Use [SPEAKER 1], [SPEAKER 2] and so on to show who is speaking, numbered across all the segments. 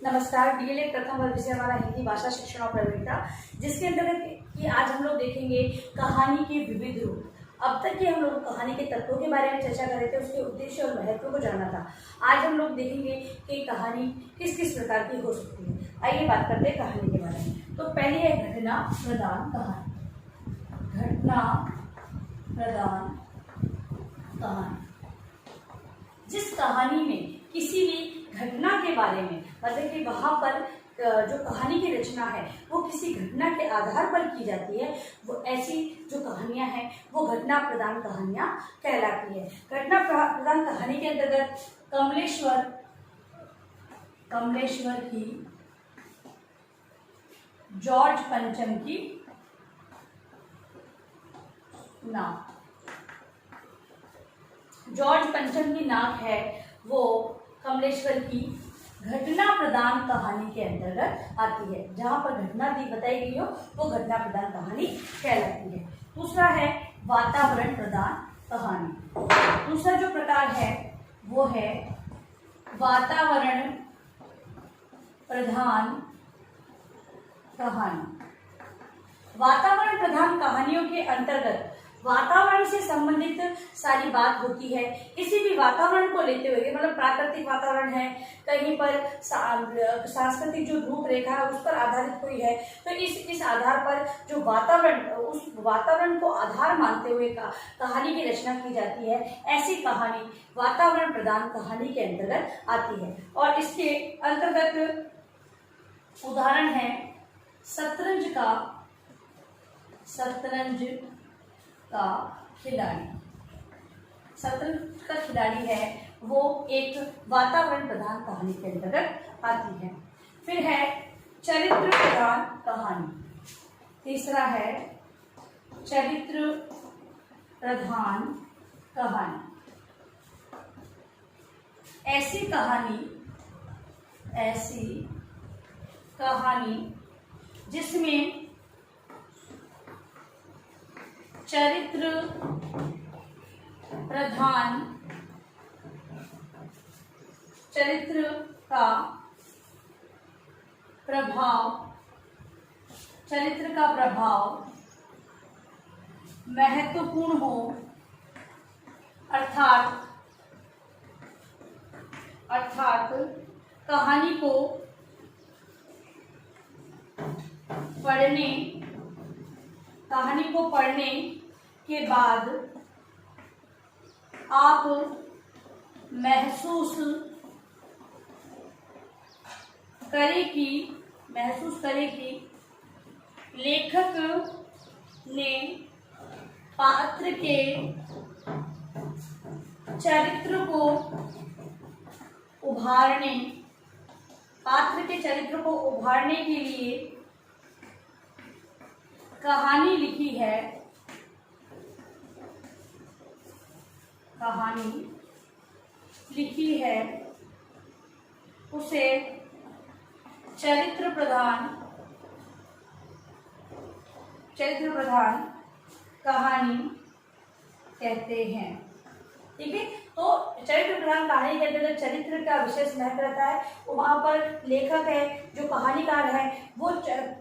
[SPEAKER 1] नमस्कार। डीएलएड प्रथम वर्ग विषय हमारा हिंदी भाषा शिक्षण और प्रवीणता, जिसके अंतर्गत कि आज हम लोग देखेंगे कहानी के विविध रूप। अब तक कि हम लोग कहानी के तत्वों के बारे में चर्चा कर रहे थे, उसके उद्देश्य और महत्व को जानना था। आज हम लोग देखेंगे कि कहानी किस किस प्रकार की हो सकती है। आइए बात करते हैं कहानी के बारे में। तो पहली है घटना प्रधान कहानी। घटना प्रधान कहानी, जिस कहानी में किसी भी घटना के बारे में, मतलब कि वहाँ पर जो कहानी की रचना है वो किसी घटना के आधार पर की जाती है, वो ऐसी जो कहानियाँ हैं वो घटना प्रधान कहानियाँ कहलाती है। घटना प्रधान कहानी के अंतर्गत कमलेश्वर की जॉर्ज पंचम की नाक। जॉर्ज पंचम की नाक है वो कमलेश्वर की घटना प्रधान कहानी के अंतर्गत आती है। जहां पर घटना बताई गई हो वो घटना प्रधान कहानी कहलाती है। दूसरा है वातावरण प्रधान कहानी। दूसरा जो प्रकार है वो है वातावरण प्रधान कहानी। वातावरण प्रधान कहानियों के अंतर्गत वातावरण से संबंधित सारी बात होती है। किसी भी वातावरण को लेते हुए, मतलब प्राकृतिक वातावरण है, कहीं पर सांस्कृतिक जो रूपरेखा है उस पर आधारित कोई है, तो इस आधार पर जो वातावरण, उस वातावरण को आधार मानते हुए कहानी की रचना की जाती है, ऐसी कहानी वातावरण प्रधान कहानी के अंतर्गत आती है। और इसके अंतर्गत उदाहरण है शतरंज का खिलाड़ी। शतरंज का खिलाड़ी है वो एक वातावरण प्रधान कहानी के अंतर्गत आती है। फिर है चरित्र प्रधान कहानी। तीसरा है चरित्र प्रधान कहानी। ऐसी कहानी जिसमें चरित्र का प्रभाव महत्वपूर्ण हो, अर्थात कहानी को पढ़ने के बाद आप महसूस करें कि लेखक ने पात्र के चरित्र को उभारने के लिए कहानी लिखी है, उसे चरित्र प्रधान कहानी कहते हैं। ठीक है, तो चरित्र प्रधान कहानी के अंतर्गत चरित्र का विशेष महत्व रहता है। वहाँ पर लेखक है, जो कहानीकार है, वो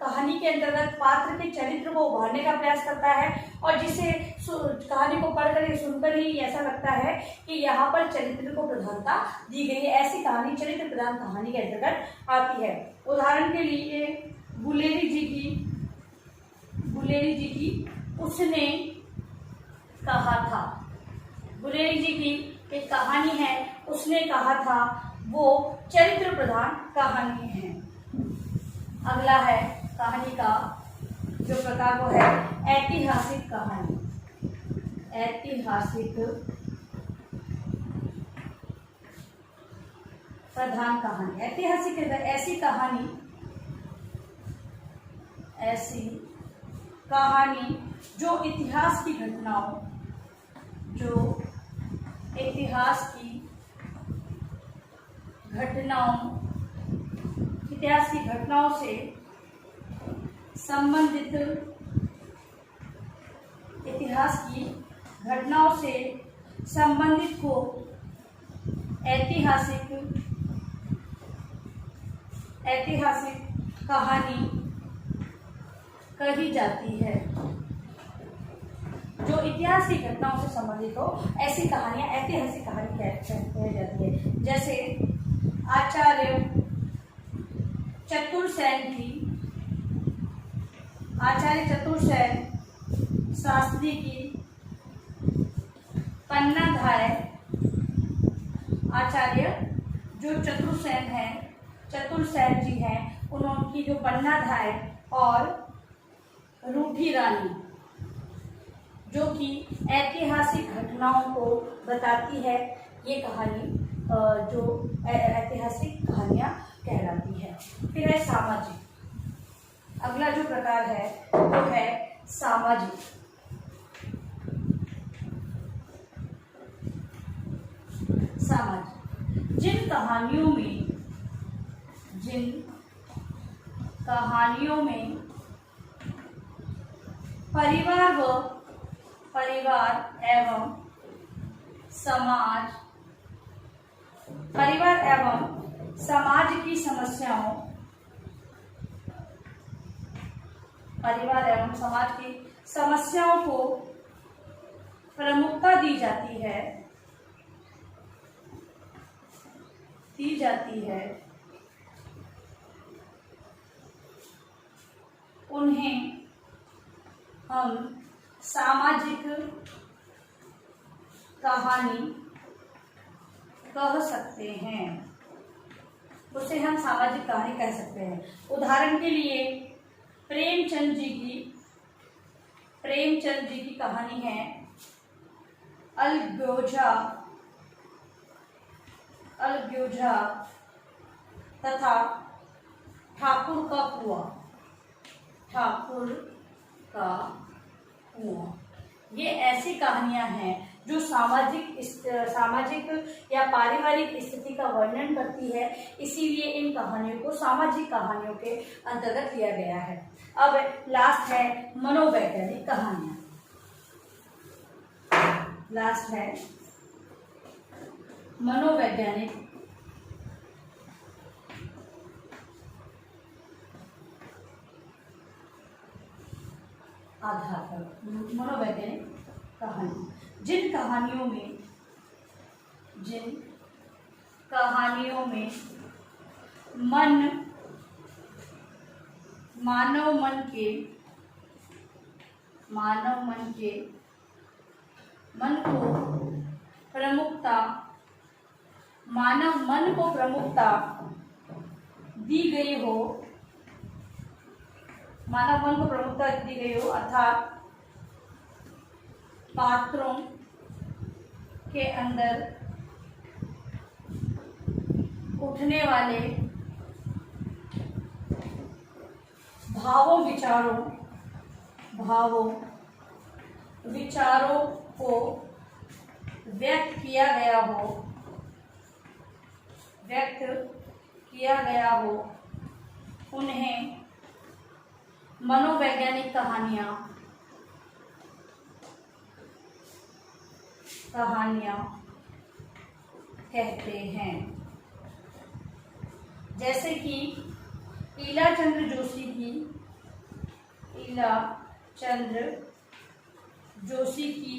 [SPEAKER 1] कहानी के अंतर्गत पात्र के चरित्र को उभारने का प्रयास करता है, और जिसे कहानी को पढ़कर सुनकर ही ऐसा लगता है कि यहाँ पर चरित्र को प्रधानता दी गई है। ऐसी कहानी चरित्र प्रधान कहानी के अंतर्गत आती है। उदाहरण के लिए गुलेरी जी की उसने कहा था। गुलेरी जी की एक कहानी है, उसने कहा था, वो चरित्र प्रधान कहानी है। अगला है कहानी का जो प्रकार वो है ऐतिहासिक कहानी। ऐतिहासिक प्रधान कहानी। ऐतिहासिक ऐसी कहानी जो इतिहास की घटनाओं से संबंधित को ऐतिहासिक ऐतिहासिक कहानी कही जाती है। जो इतिहास की घटनाओं से संबंधित हो ऐसी कहानियां ऐतिहासिक कहानी कही जाती है। जैसे आचार्य चतुर्सेन शास्त्री की पन्नाधाय। आचार्य जो चतुर्सेन जी हैं उनकी जो पन्नाधाय और रूठी रानी जो कि ऐतिहासिक घटनाओं को बताती है, ये कहानी जो ऐतिहासिक कहानियां कहलाती है। फिर है सामाजिक। अगला जो प्रकार है वो है सामाजिक। जिन कहानियों में परिवार एवं समाज की समस्याओं को प्रमुखता दी जाती है उन्हें हम सामाजिक कहानी कह सकते हैं। उसे हम सामाजिक कहानी कह सकते हैं। उदाहरण के लिए प्रेमचंद जी की कहानी है अलब्योझा तथा ठाकुर का कुआं। ये ऐसी कहानियां हैं जो सामाजिक या पारिवारिक स्थिति का वर्णन करती है, इसीलिए इन कहानियों को सामाजिक कहानियों के अंतर्गत लिया गया है। अब लास्ट है मनोवैज्ञानिक कहानियां। लास्ट है मनोवैज्ञानिक आधार पर मनोवैज्ञानिक कहानी। जिन कहानियों में मानव मन को प्रमुखता दी गई हो अर्थात पात्रों के अंदर उठने वाले विचारों को व्यक्त किया गया हो उन्हें मनोवैज्ञानिक कहानियां कहते हैं। जैसे कि ईला चंद्र जोशी की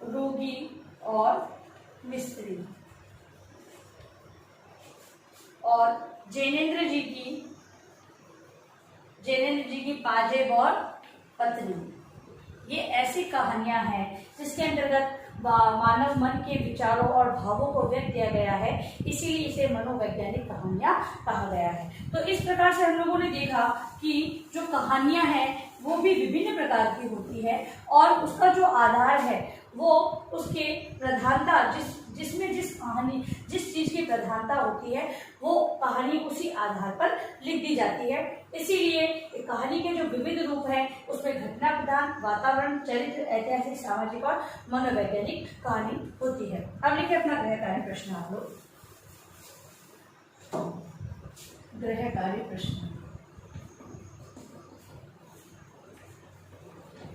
[SPEAKER 1] रोगी और मिस्त्री, और जैनेन्द्र जी की पाजेब और पत्नी। ये ऐसी कहानियां हैं जिसके अंतर्गत मानव मन के विचारों और भावों को व्यक्त किया गया है, इसीलिए इसे मनोवैज्ञानिक कहानियां कहा गया है। तो इस प्रकार से हम लोगों ने देखा कि जो कहानियां हैं वो भी विभिन्न प्रकार की होती है और उसका जो आधार है वो उसके प्रधानता जिसमें जिस चीज की प्रधानता होती है वो कहानी उसी आधार पर लिख दी जाती है। इसीलिए कहानी के जो विविध रूप हैं उसमें घटना प्रधान, वातावरण, चरित्र, ऐतिहासिक, सामाजिक और मनोवैज्ञानिक कहानी होती है। अब लिखिए अपना गृह कार्य प्रश्न। आप लोग गृह कार्य प्रश्न।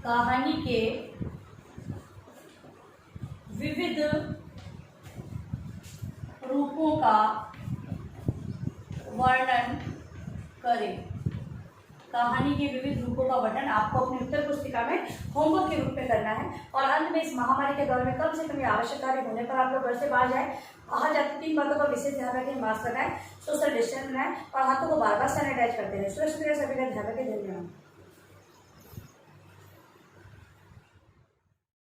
[SPEAKER 1] कहानी के विविध रूपों का वर्णन करें। कहानी के विविध रूपों का वर्णन आपको अपनी उत्तर पुस्तिका में होमवर्क के रूप में करना है। और अंत में इस महामारी के दौर में कम से कम ये आवश्यक कार्य होने पर आप लोग घर से बाहर जाए, बाहर जाते 3 बातों का विशेष ध्यान रखें। मास्क लगाएं, सोशल डिस्टेंस बनाएं और हाथों को बार बार सैनिटाइज करते रहें। सुरक्षित रहे, सभी का ध्यान रखें। धन्यवाद।